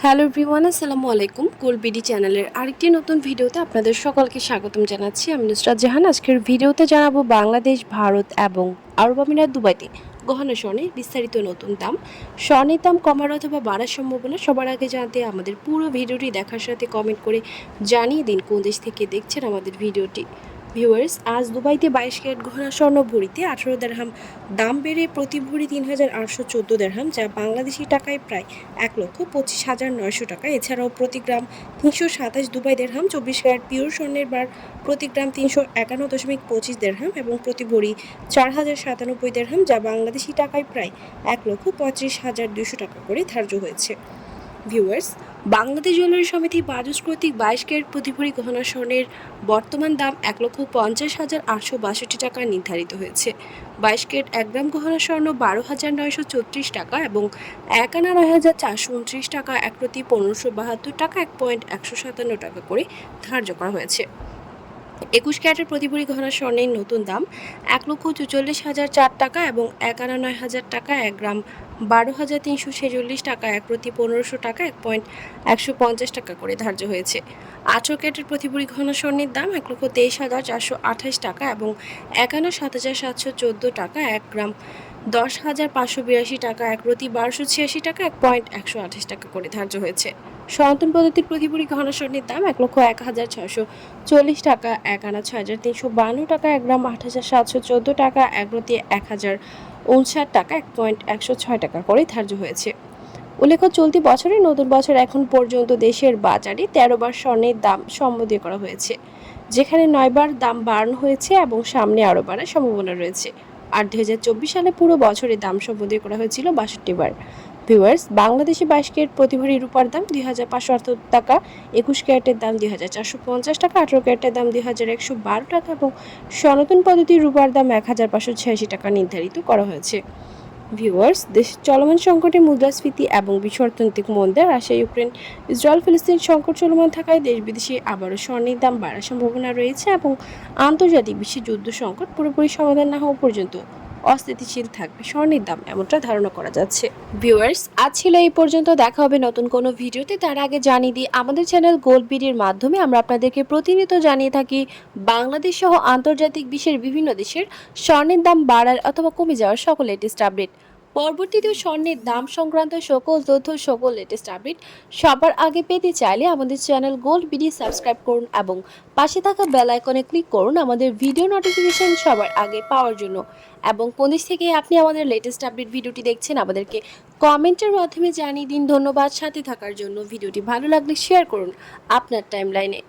Hello everyone, আসসালামু আলাইকুম। Gold BD চ্যানেলের আরেকটি নতুন ভিডিওতে আপনাদের সকলকে স্বাগতম জানাচ্ছি। আমি নুসরাত জাহান। আজকের ভিডিওতে জানাবো বাংলাদেশ, ভারত এবং আরব আমিরাত দুবাইতে গহনা স্বর্ণের বিস্তারিত নতুন দাম। স্বর্ণের দাম কমার অথবা বাড়ার সম্ভাবনা সবার আগে জানতে আমাদের পুরো ভিডিওটি দেখার সাথে কমেন্ট করে জানিয়ে দিন কোন দেশ থেকে দেখছেন আমাদের ভিডিওটি। ভিউয়ার্স, আজ দুবাইতে 22 ক্যারেট গহনা স্বর্ণ ভরিতে 18 দিরহাম দাম বেড়ে প্রতি ভরি 3,814 দিরহাম, যা বাংলাদেশি টাকায় প্রায় 1,25,900 টাকা। এছাড়াও প্রতি গ্রাম 327 দুবাই দিরহাম। 24 ক্যারেট পিওর স্বর্ণের বার প্রতি গ্রাম 351.25 দিরহাম এবং প্রতি ভরি 4,097 দিরহাম, যা বাংলাদেশি টাকায় প্রায় 1,35,200 টাকা করে ধার্য হয়েছে। ভিউয়ার্স, বাংলাদেশ জুয়েলারি সমিতি বাজুস কর্তৃক 22 ক্যারেট প্রতি ভরি গহনা স্বর্ণের বর্তমান দাম 1,50,862 টাকা নির্ধারিত হয়েছে। 22 ক্যারেট 1 গ্রাম গহনা স্বর্ণ 12,934 টাকা এবং 1 আনা 9,429 টাকা, 1 প্রতি 1,572 টাকা, 1,157 টাকা করে ধার্য করা হয়েছে। 21 ক্যারেটের প্রতি ভরি গহনা স্বর্ণের নতুন দাম 1,44,004 টাকা এবং 1 আনা 9,000 টাকা, 1 গ্রাম 12,346 টাকা, 1 প্রতি 1,500 টাকা, 1,150 টাকা করে ধার্য হয়েছে। 18 ক্যারেটের প্রতি ভরি গহনা স্বর্ণের দাম 1,23,428 টাকা এবং 1 আনা 7,714 টাকা, 1 গ্রাম 10,582 টাকা, 1 প্রতি 1,286 টাকা, 1,128 টাকা করে ধার্য হয়েছে। সনাতন পদ্ধতির প্রতি ভরি গহনা স্বর্ণের দাম 1,01,640 টাকা, 1 আনা 6,352 টাকা, 1 গ্রাম 8,714 টাকা, 1 প্রতি 1,059 টাকা, 1,106 টাকা করে ধার্য হয়েছে। উল্লেখ্য, চলতি বছরে নতুন বছর এখন পর্যন্ত দেশের বাজারে 13 বার স্বর্ণের দাম সম্বোধন করা হয়েছে, যেখানে 9 বার দাম বাড়ানো হয়েছে এবং সামনে আরও বাড়ার সম্ভাবনা রয়েছে। আর 2024 সালে পুরো বছরের দাম সম্বোধন করা হয়েছিল 62 বার। ভিউয়ার্স, বাংলাদেশে 22 ক্যারেট প্রতি ভরি রূপার দাম 2,578 টাকা, 21 ক্যারেটের দাম 2,450 টাকা, 18 ক্যারেটের দাম 2,112 টাকা এবং সনাতন পদ্ধতির রূপার দাম 1,586 টাকা নির্ধারিত করা হয়েছে। ভিউয়ার্স, দেশের চলমান সংকটে মুদ্রাস্ফীতি এবং বিশ্ব অর্থনৈতিক মন্দা, রাশিয়া ইউক্রেন ইসরায়েল ফিলিস্তিন সংকট চলমান থাকায় দেশ বিদেশে আবারও স্বর্ণের দাম বাড়ার সম্ভাবনা রয়েছে এবং আন্তর্জাতিক বিশ্বে যুদ্ধ সংকট পুরোপুরি সমাধান না হওয়া পর্যন্ত অস্থিতিশীল থাকবে স্বর্ণের দাম, এমনটা ধারণা করা যাচ্ছে। ভিউয়ার্স, আজ ছিল এই পর্যন্ত। দেখা হবে নতুন কোনো ভিডিওতে। তার আগে জানিয়ে দিই, আমাদের চ্যানেল গোল্ড বিডির মাধ্যমে আমরা আপনাদেরকে প্রতিনিয়ত জানিয়ে থাকি বাংলাদেশ সহ আন্তর্জাতিক বিশ্বের বিভিন্ন দেশের স্বর্ণের দাম বাড়ার অথবা কমে যাওয়ার সকল লেটেস্ট আপডেট। পরবর্তীতে স্বর্ণের দাম সংক্রান্ত সকল তথ্য, সকল লেটেস্ট আপডেট সবার আগে পেতে চাইলে আমাদের চ্যানেল গোল্ড বিডি সাবস্ক্রাইব করুন এবং পাশে থাকা বেল আইকনে ক্লিক করুন আমাদের ভিডিও নোটিফিকেশন সবার আগে পাওয়ার জন্য। এবং কোন দেশ থেকে আপনি আমাদের লেটেস্ট আপডেট ভিডিওটি দেখছেন আমাদেরকে কমেন্টের মাধ্যমে জানিয়ে দিন। ধন্যবাদ সাথে থাকার জন্য। ভিডিওটি ভালো লাগলে শেয়ার করুন আপনার টাইমলাইনে।